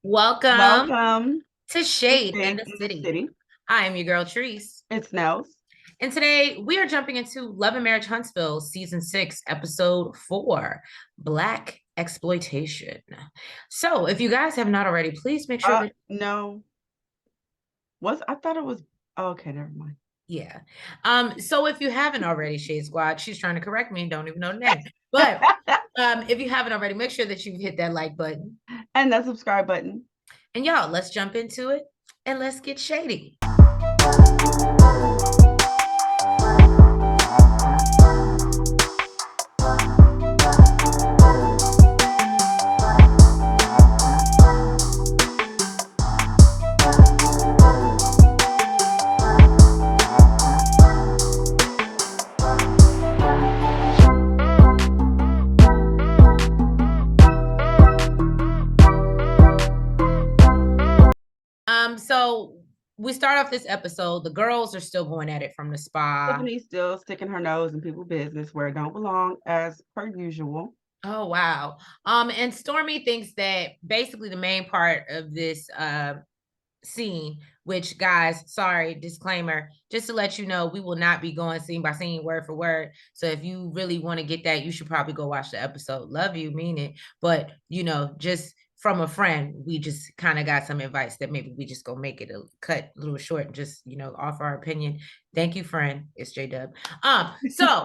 Welcome Welcome to to Shade in Shade the in the City. City. I am your girl, Treese. It's Nels. And today we are jumping into Love and Marriage Huntsville, Season 6, Episode 4, Blaque-xploitation. So if you guys have not already, please make sure that, No. I thought it was, okay, never mind. yeah. So if you haven't already, Shade Squad, she's trying to correct me and don't even know the name. But if you haven't already, make sure that you've hit that like button. And that subscribe button. And y'all, let's jump into it and let's get shady. So we start off this episode. The girls are still going at it from the spa. Tiffany's still sticking her nose in people's business where it don't belong, as per usual. Oh wow. And Stormy thinks that basically the main part of this scene, which guys, sorry, disclaimer, just to let you know, we will not be going scene by scene, word for word. So if you really want to get that, you should probably go watch the episode. Love you, mean it. But just from a friend, we just kind of got some advice that maybe we just go make it a cut a little short and just, offer our opinion. Thank you, friend. It's J Dub. So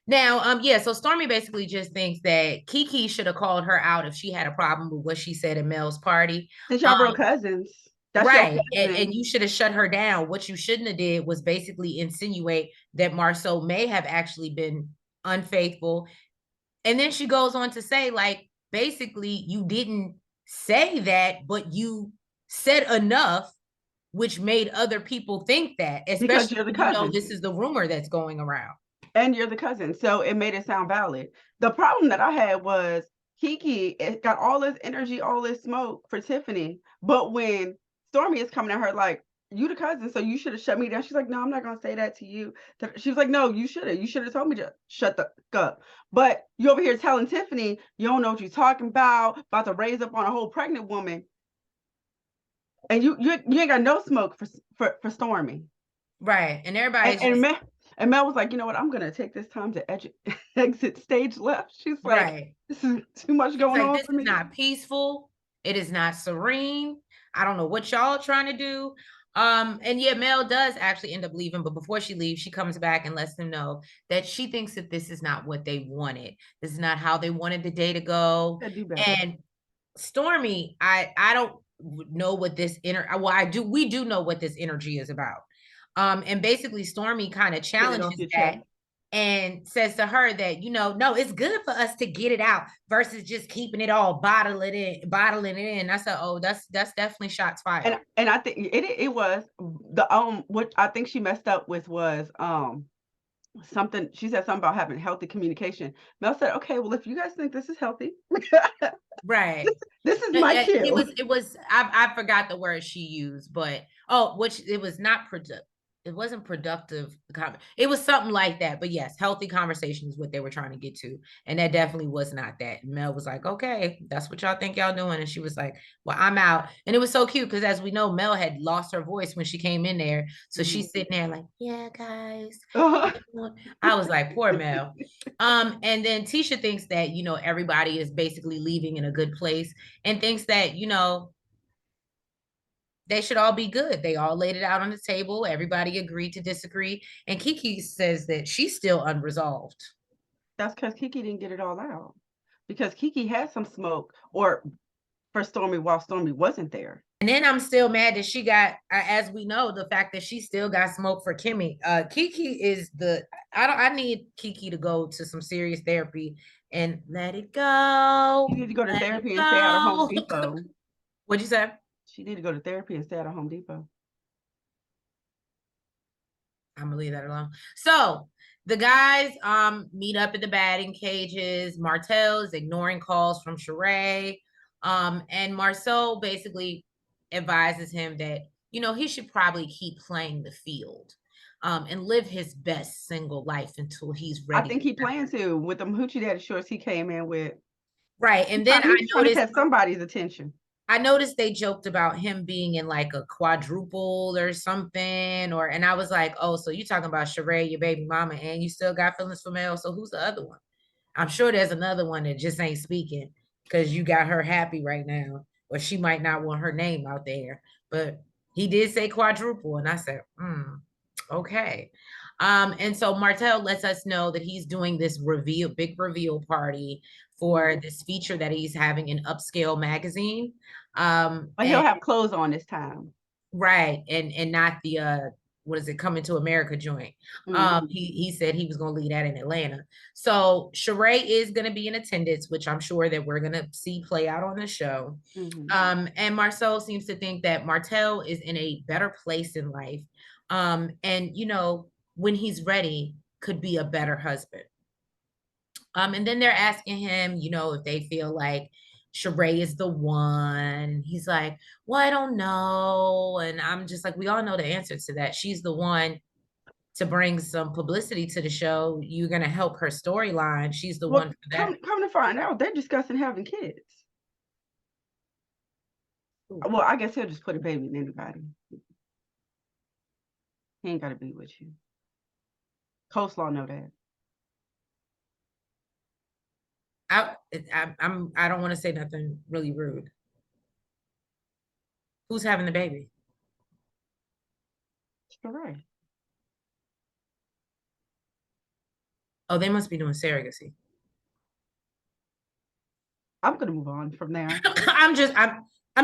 now, yeah, so Stormy basically just thinks that Kiki should have called her out if she had a problem with what she said at Mel's party. Since y'all real Um, cousins, that's your right. And cousin. you should have shut her down. What you shouldn't have did was basically insinuate that Marceau may have actually been unfaithful. And then she goes on to say, like, basically, you didn't say that, but you said enough, which made other people think that, Because especially you're the when cousin. this is the rumor that's going around. And you're the cousin. So it made it sound valid. The problem that I had was Kiki got all this energy, all this smoke for Tiffany. But when Stormy is coming at her like, you the cousin, so you should have shut me down. She's like, no, I'm not gonna say that to you. She was like, no, you should have. You should have told me to shut the up. But you over here telling Tiffany you don't know what you're talking about to raise up on a whole pregnant woman, and you ain't got no smoke for Stormy. Right. And And, everybody's and just Mel, and Mel was like, you know what? I'm gonna take this time to exit stage left. She's like, right. this is too much It's going like on this for is me. not peaceful. It is not serene. I don't know what y'all are trying to do. And yeah, Mel does actually end up leaving, but before she leaves, she comes back and lets them know that she thinks that this is not what they wanted. This is not how they wanted the day to go. I do better. And Stormy, I don't know what this we do know what this energy is about. And basically Stormy kind of Get it off challenges your that chest. and says to her that, no, it's good for us to get it out versus just keeping it all, bottling it in. I said, oh, that's definitely shots fired. And I think it was the what I think she messed up with was something. She said something about having healthy communication. Mel said, okay, well, if you guys think this is healthy, Right. this is my cue. It was I forgot the word she used, but which it was not productive. It wasn't productive. It was something like that. But yes, healthy conversation is what they were trying to get to. And that definitely was not that. And Mel was like, okay, that's what y'all think y'all doing. And she was like, well, I'm out. And it was so cute because as we know, Mel had lost her voice when she came in there. So she's sitting there like, yeah, guys. I was like, poor Mel. And then Tisha thinks that, everybody is basically leaving in a good place and thinks that, they should all be good. They all laid it out on the table. Everybody agreed to disagree. And Kiki says that she's still unresolved. That's because Kiki didn't get it all out. Because Kiki had some smoke, or for Stormy while Stormy wasn't there. And then I'm still mad that she got, as we know, the fact that she still got smoke for Kimmy. Kiki is I need Kiki to go to some serious therapy and let it go. She need to go to Let it therapy and stay out of Home go. Depot. What'd you say? She need to go to therapy and stay out of Home Depot. I'm gonna leave that alone. So the guys meet up at the batting cages. Martell is ignoring calls from Sheree. And Marceau basically advises him that, he should probably keep playing the field and live his best single life until he's I ready. think he planned to with them hoochie daddy shorts he came in with. Right. And then I He was trying to noticed catch somebody's attention. I noticed they joked about him being in like a quadruple or something, and I was like, oh, so you talking about Sheree, your baby mama, and you still got feelings for Mel. So who's the other one? I'm sure there's another one that just ain't speaking because you got her happy right now, or she might not want her name out there. But he did say quadruple, and I said, okay. And so Martell lets us know that he's doing this big reveal party for this feature that he's having in Upscale Magazine. But he'll have clothes on this time. Right, and not the what is it, Coming to America joint. He said he was gonna leave that in Atlanta. So Sheree is gonna be in attendance, which I'm sure that we're gonna see play out on the show. And Marcel seems to think that Martell is in a better place in life. And you know, when he's ready, could be a better husband. And then they're asking him, you know, if they feel like Sheree is the one. He's like, well, I don't know. And I'm just like, we all know the answer to that. She's the one to bring some publicity to the show. You're going to help her storyline. She's the one for that. Come to find out, they're discussing having kids. Ooh. Well, I guess he'll just put a baby in anybody. He ain't got to be with you. Coleslaw know that. I don't want to say nothing really rude. Who's having the baby? Sheree. Oh, they must be doing surrogacy. I'm gonna move on from there. I'm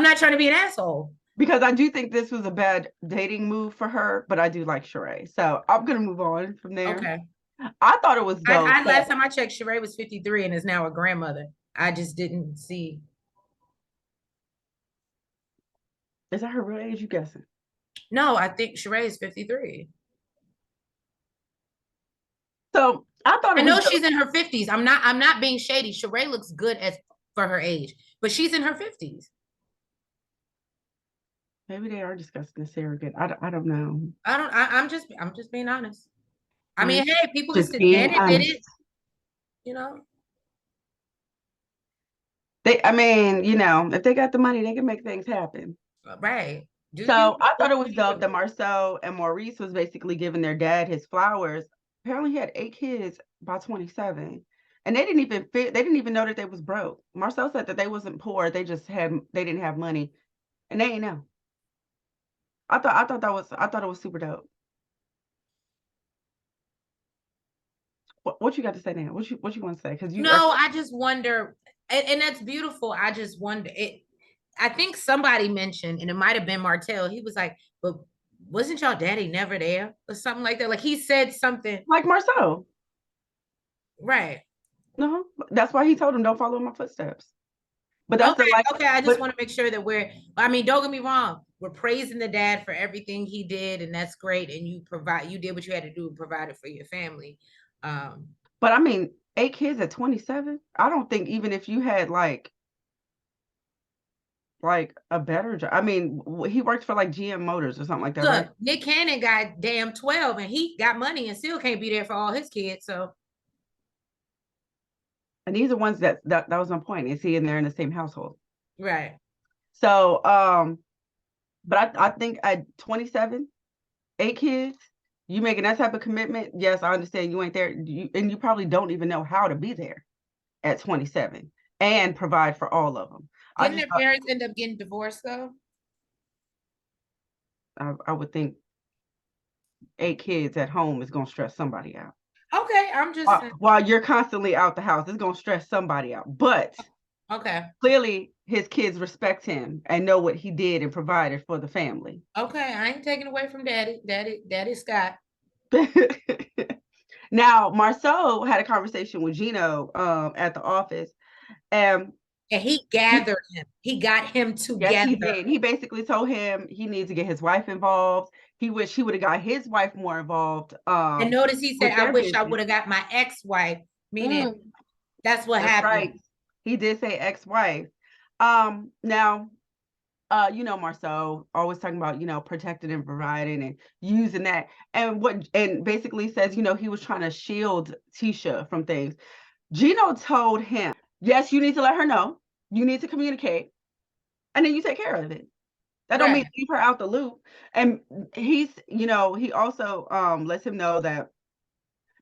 not trying to be an asshole. Because I do think this was a bad dating move for her, but I do like Sheree. So I'm gonna move on from there. Okay. I thought it was dope. Last time I checked, Sheree was 53 and is now a grandmother. I just didn't see. Is that her real age? You guessing? No, I think Sheree is 53. So I thought I know she's in her 50s. I'm not being shady. Sheree looks good for her age, but she's in her 50s. Maybe they are discussing the surrogate. I don't know. I'm just being honest. I mean, hey, people just listen, did it, you know. I mean, you know, if they got the money, they can make things happen. Right. So I thought it was dope that Marcel and Maurice was basically giving their dad his flowers. Apparently he had 8 kids by 27. And they didn't even know that they was broke. Marcel said that they wasn't poor, they didn't have money. And they ain't know. I thought it was super dope. What you got to say now? What you want to say? Because I just wonder, and that's beautiful. I just wonder it. I think somebody mentioned, and it might have been Martell. He was like, "But wasn't y'all daddy never there?" or something like that. Like he said something like Marcel, right? No, that's why he told him, "Don't follow in my footsteps." But that's okay. I just want to make sure that I mean, don't get me wrong. We're praising the dad for everything he did, and that's great. And you did what you had to do and provided for your family. But I mean, 8 kids at 27. I don't think even if you had like a better job. I mean, he worked for like GM Motors or something like that. Look, right? Nick Cannon got damn 12, and he got money and still can't be there for all his kids. So. And these are ones that was my point. Is he in there in the same household? Right. So, but I think at 27, 8 kids, you making that type of commitment. Yes, I understand you ain't there. And you probably don't even know how to be there at 27 and provide for all of them. Didn't their parents end up getting divorced though? I would think 8 kids at home is going to stress somebody out. Okay, I'm just while you're constantly out the house, it's going to stress somebody out. But okay, clearly his kids respect him and know what he did and provided for the family. Okay, I ain't taking away from Daddy Scott. Now, Marceau had a conversation with Gino at the office, and he gathered him. He got him together. Yes, he did. He basically told him he needs to get his wife involved. He wished he would have got his wife more involved. And notice he said, "I wish I would have got my ex-wife," meaning that's what happened. Right. He did say ex-wife. Now, you know, Marceau always talking about, you know, protecting and providing and using that, and basically says, you know, he was trying to shield Tisha from things. Gino told him, yes, you need to let her know. You need to communicate. and then you take care of it. That don't mean Right. leave her out the loop. And he's, you know, he also lets him know that,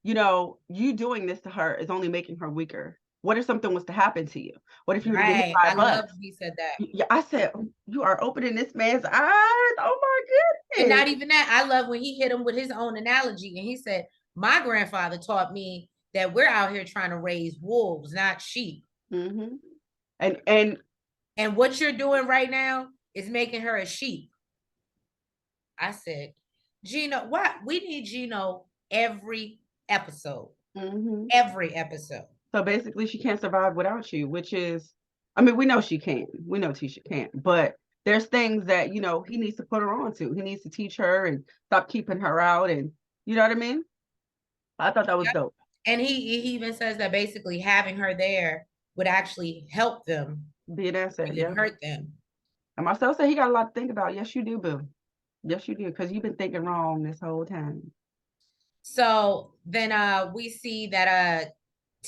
you know, you doing this to her is only making her weaker. What if something was to happen to you? What if you were to get hit Right. by I a bus? love he said that. Yeah, I said, you are opening this man's eyes. Oh my And goodness. not even that. I love when he hit him with his own analogy. And he said, my grandfather taught me that we're out here trying to raise wolves, not sheep. Mm-hmm. And And what you're doing right now is making her a sheep. I said, Gino, what? We need Gino every episode. mm-hmm. Every episode. So basically, she can't survive without you, which is, I mean, we know she can. We know Tisha can't, but there's things that, you know, he needs to put her on to. He needs to teach her and stop keeping her out. And you know what I mean? I thought that was Yep. dope. And he even says that basically having her there would actually help them Be an asset, than yeah. hurt them. And Marcel said he got a lot to think about. Yes, you do, boo. Yes, you do, because you've been thinking wrong this whole time. So then we see that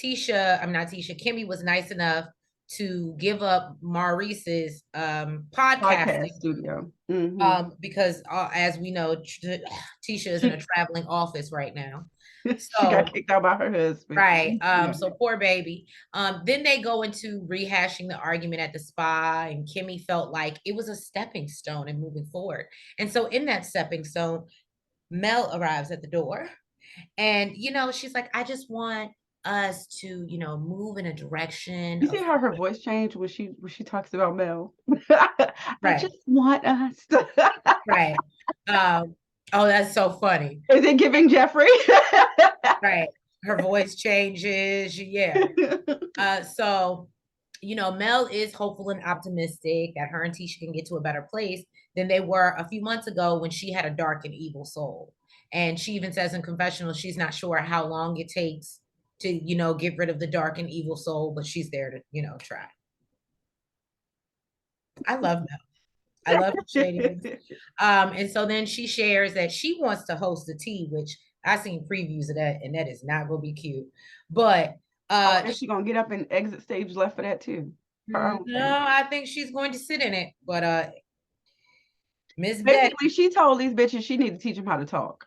I'm not Tisha, Kimmy was nice enough to give up Maurice's Podcast podcasting studio. Mm-hmm. because as we know, Tisha is in a traveling office right now. She got So kicked out by her husband. right. Yeah. So poor baby. Then they go into rehashing the argument at the spa, and Kimmy felt like it was a stepping stone and moving forward. And so in that stepping stone, Mel arrives at the door. And you know, she's like, I just want us to, you know, move in a direction You see of how her voice changed when she talks about Mel? I right, just want us to. right. Oh, that's so funny. Is it giving Jeffrey? Right. Her voice changes. Yeah. So, you know, Mel is hopeful and optimistic that her and Tisha can get to a better place than they were a few months ago when she had a dark and evil soul. And she even says in confessional, she's not sure how long it takes to, you know, get rid of the dark and evil soul, but she's there to, you know, try. I love Mel. I love her shadiness. And so then she shares that she wants to host a tea, which I seen previews of that, and that is not gonna be cute. But Oh, is she gonna get up and exit stage left for that too? Her own thing. no, I think she's going to sit in it. But Miss Basically, Betty, she told these bitches she need to teach them how to talk.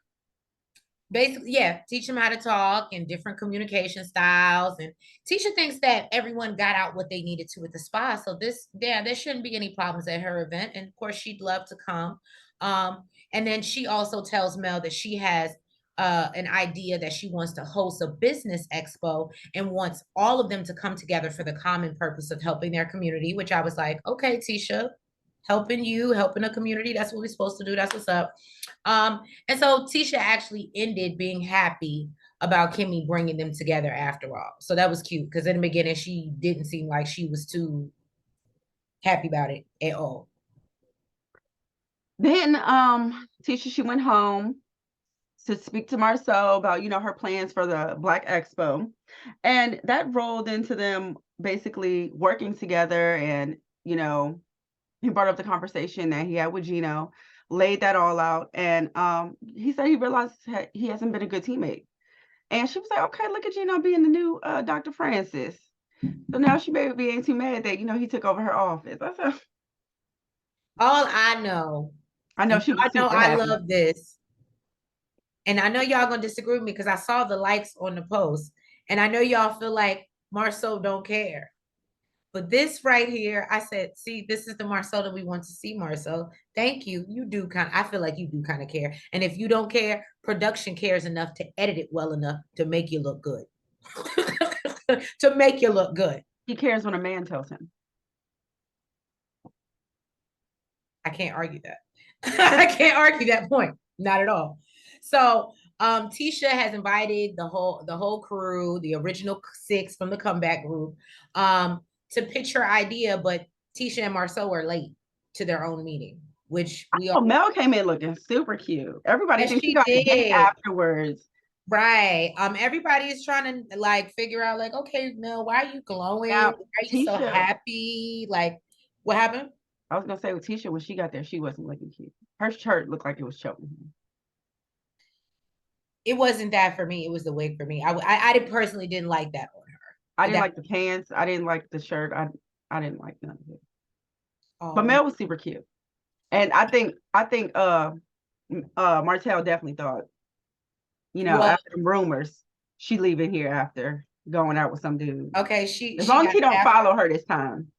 basically, yeah, teach them how to talk and different communication styles. And Tisha thinks that everyone got out what they needed to at the spa. So there shouldn't be any problems at her event. And of course, she'd love to come. And then she also tells Mel that she has an idea that she wants to host a business expo and wants all of them to come together for the common purpose of helping their community, which I was like, okay, Tisha, helping you, helping a community. That's what we're supposed to do. That's what's up. And so Tisha actually ended being happy about Kimmy bringing them together after all. So that was cute because in the beginning, she didn't seem like she was too happy about it at all. Then Tisha, she went home to speak to Marcel about, you know, her plans for the Black Expo. And that rolled into them basically working together. And, you know, he brought up the conversation that he had with Gino, laid that all out. And he said he realized he hasn't been a good teammate. And she was like, okay, look at Gino being the new Dr. Francis. So now she maybe ain't too mad that, you know, he took over her office. I said, All I know, I know and she was I know super I happy. love this, and I know y'all gonna disagree with me because I saw the likes on the post, and I know y'all feel like Marceau don't care. But this right here, I said, see, this is the Marcel that we want to see, Marcel. Thank you. You do I feel like you do kind of care. And if you don't care, production cares enough to edit it well enough to make you look good. To make you look good. He cares when a man tells him. I can't argue that. I can't argue that point. Not at all. So Tisha has invited the whole crew, the original 6 from the comeback group, to pitch her idea, but Tisha and Marceau are late to their own meeting, which we Oh, all Mel came in looking super cute. Everybody yes, thinks she she got a date did. afterwards. Right. Everybody is trying to like figure out, like, okay, Mel, why are you glowing? Why Now, are you so Tisha, happy? Like, what happened? I was gonna say with Tisha, when she got there, she wasn't looking cute. Her shirt looked like it was choking her. It wasn't that for me. It was the wig for me. I personally didn't like that on her. I didn't That like the pants. I didn't like the shirt. I didn't like none of it. But Oh, Mel was super cute. And I think Martell definitely thought, well, after the rumors, she leaving here after going out with some dude. okay, As she long as got he don't half. follow her this time.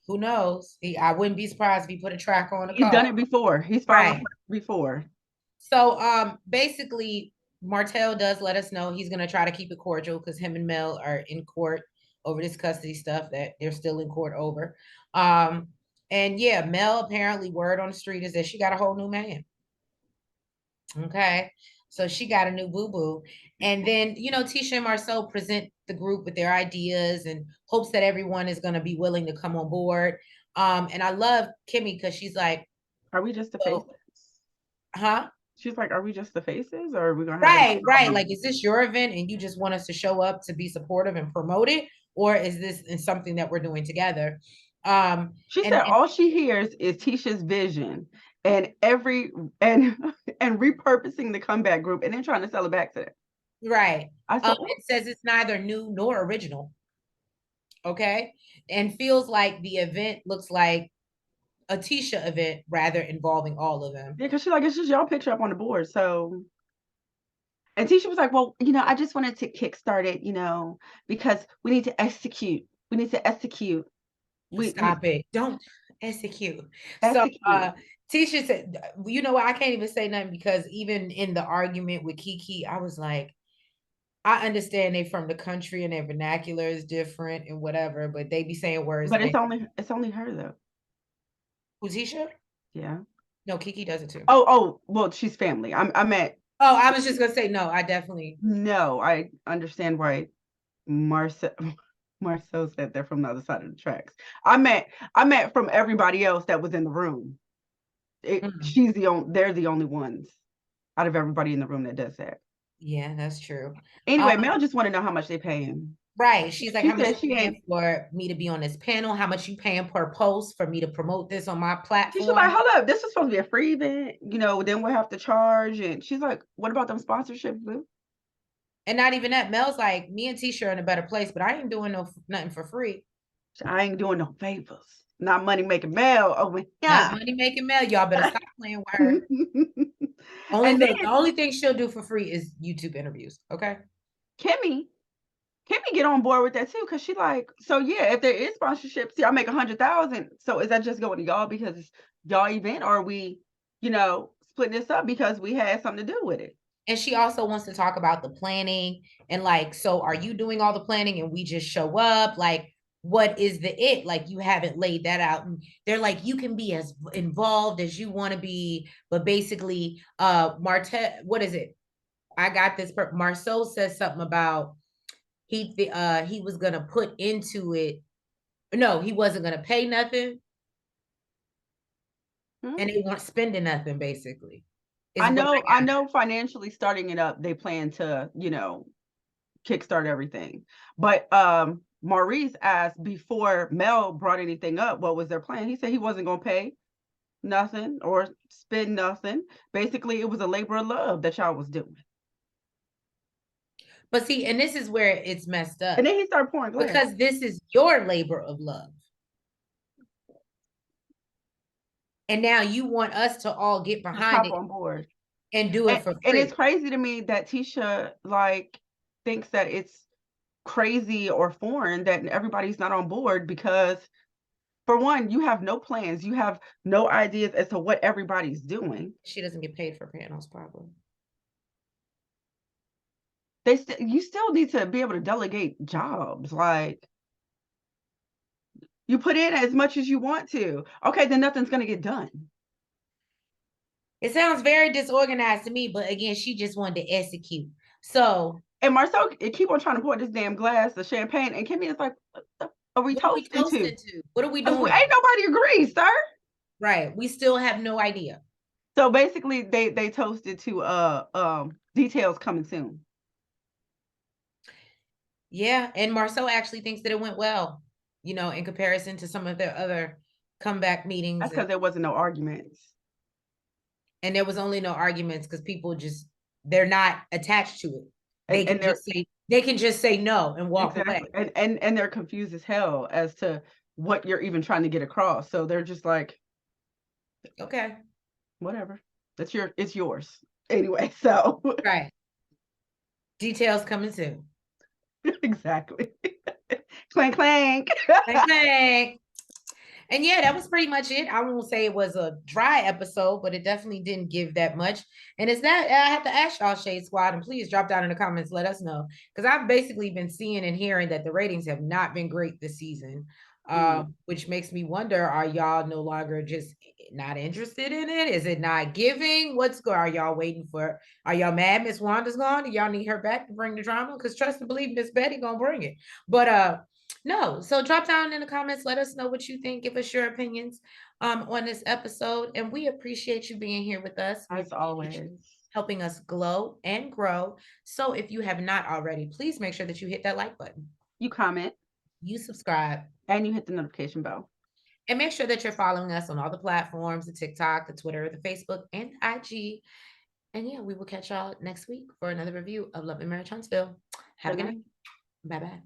Who knows? I wouldn't be surprised if he put a track on the He's done car. it before. He's followed Right. her before. So basically Martell does let us know he's gonna try to keep it cordial because him and Mel are in court over this custody stuff that they're still in court over. Um and yeah, Mel apparently word on the street is that she got a whole new man. Okay. So she got a new boo-boo. And then, Tisha and Marcel present the group with their ideas and hopes that everyone is gonna be willing to come on board. And I love Kimmy because she's like, Are we just the faces? well, huh? She's like, are we just the faces, or are we gonna have an Right, right. ensemble? Like, is this your event and you just want us to show up to be supportive and promote it? Or is this something that we're doing together? She And, said all she hears is Tisha's vision and and and repurposing the comeback group and then trying to sell it back to them. right. I said, "Ooh." It says it's neither new nor original. Okay. And feels like the event looks like a Tisha event rather involving all of them. Yeah, because she's like, it's just y'all picture up on the board. So, and Tisha was like, well, I just wanted to kickstart it, because we need to execute. We need to execute. We Stop it. Don't execute. So execute. Tisha said, you know what? I can't even say nothing because even in the argument with Kiki, I was like, I understand they from the country and their vernacular is different and whatever, but they be saying words But that it's ain't. only her though. Who's Tisha? Yeah. No, Kiki does it too. Oh, well, she's family. I meant Oh, I was just gonna say no. I definitely. no. I understand why Marcel Marcel said they're from the other side of the tracks. I meant from everybody else that was in the room. Mm, They're the only ones out of everybody in the room that does that. yeah, that's true. Anyway, Mel just want to know how much they pay him. Right. She's like, She how much said you she paying ain't. for me to be on this panel? How much you paying per post for me to promote this on my She's like, platform? hold up, this is supposed to be a free event, then we'll have to charge. And she's like, what about them sponsorships, boo? And not even that. Mel's like, me and Tisha are in a better place, but I ain't doing nothing for free. I ain't doing no favors. Not money making Mel over Not here. money making Mel. Y'all better stop playing with her. And Only then look, the only thing she'll do for free is YouTube interviews. Okay. Kimmy, Kimmy get on board with that too, because she like, so yeah, if there is sponsorships, y'all make 100,000. So is that just going to y'all because it's y'all event, or are we, splitting this up because we had something to do with it? And she also wants to talk about the planning and like, so are you doing all the planning and we just show up? Like, what is the it? Like, you haven't laid that out. And they're like, you can be as involved as you want to be, but basically, Martell, what is it? I got this. Marceau says something about he was gonna put into it. No, he wasn't gonna pay nothing, Hmm? and they weren't spending nothing. Basically, is I what know, I I got. know financially starting it up, they plan to, kickstart everything. But Maurice asked before Mel brought anything up, what was their plan? He said he wasn't gonna pay nothing or spend nothing. Basically, it was a labor of love that y'all was doing. But see, and this is where it's messed And up then he started pouring glass. because this is your labor of love, and now you want us to all get Just behind hop it on board. and do it for And it's free. crazy to me that Tisha like thinks that it's crazy or foreign that everybody's not on board, because for one, you have no plans, you have no ideas as to what everybody's doing. She doesn't get paid for panels, probably. You still need to be able to delegate jobs. Like, you put in as much as you want to. Okay, then nothing's gonna get done. It sounds very disorganized to me, but again, she just wanted to execute. So And Marcel keep on trying to pour this damn glass of champagne, and Kimmy is like, what are we what are we toasting to? toasting to? What are we Because doing? ain't nobody agrees, sir. Right. We still have no idea. So basically, they toasted to details coming soon. Yeah. And Marcel actually thinks that it went well, in comparison to some of their other comeback meetings. That's because there wasn't no arguments. And there was only no arguments because people they're not attached to it. They And can they're just say no and walk away. exactly, and they're confused as hell as to what you're even trying to get across. So they're just like, okay, whatever. It's yours. Anyway, so right. Details coming soon. exactly. Clank clank. Bang, bang. And yeah, that was pretty much it. I won't say it was a dry episode, but it definitely didn't give that much. And it's that I have to ask y'all, Shade Squad, and please drop down in the comments, let us know. Because I've basically been seeing and hearing that the ratings have not been great this season. Which makes me wonder, are y'all no longer just not interested in it? Is it not giving? Are y'all waiting for, are y'all mad Miss Wanda's gone? Do y'all need her back to bring the drama? Because trust and believe Miss Betty gonna bring it. But no, so drop down in the comments, let us know what you think, give us your opinions on this episode, and we appreciate you being here with us as always, helping us glow and grow. So if you have not already, please make sure that you hit that like button, you comment, you subscribe, and you hit the notification bell, and make sure that you're following us on all the platforms, the TikTok, the Twitter, the Facebook, and the IG. And yeah, we will catch y'all next week for another review of Love and Marriage Huntsville. Have a good night. Bye-bye.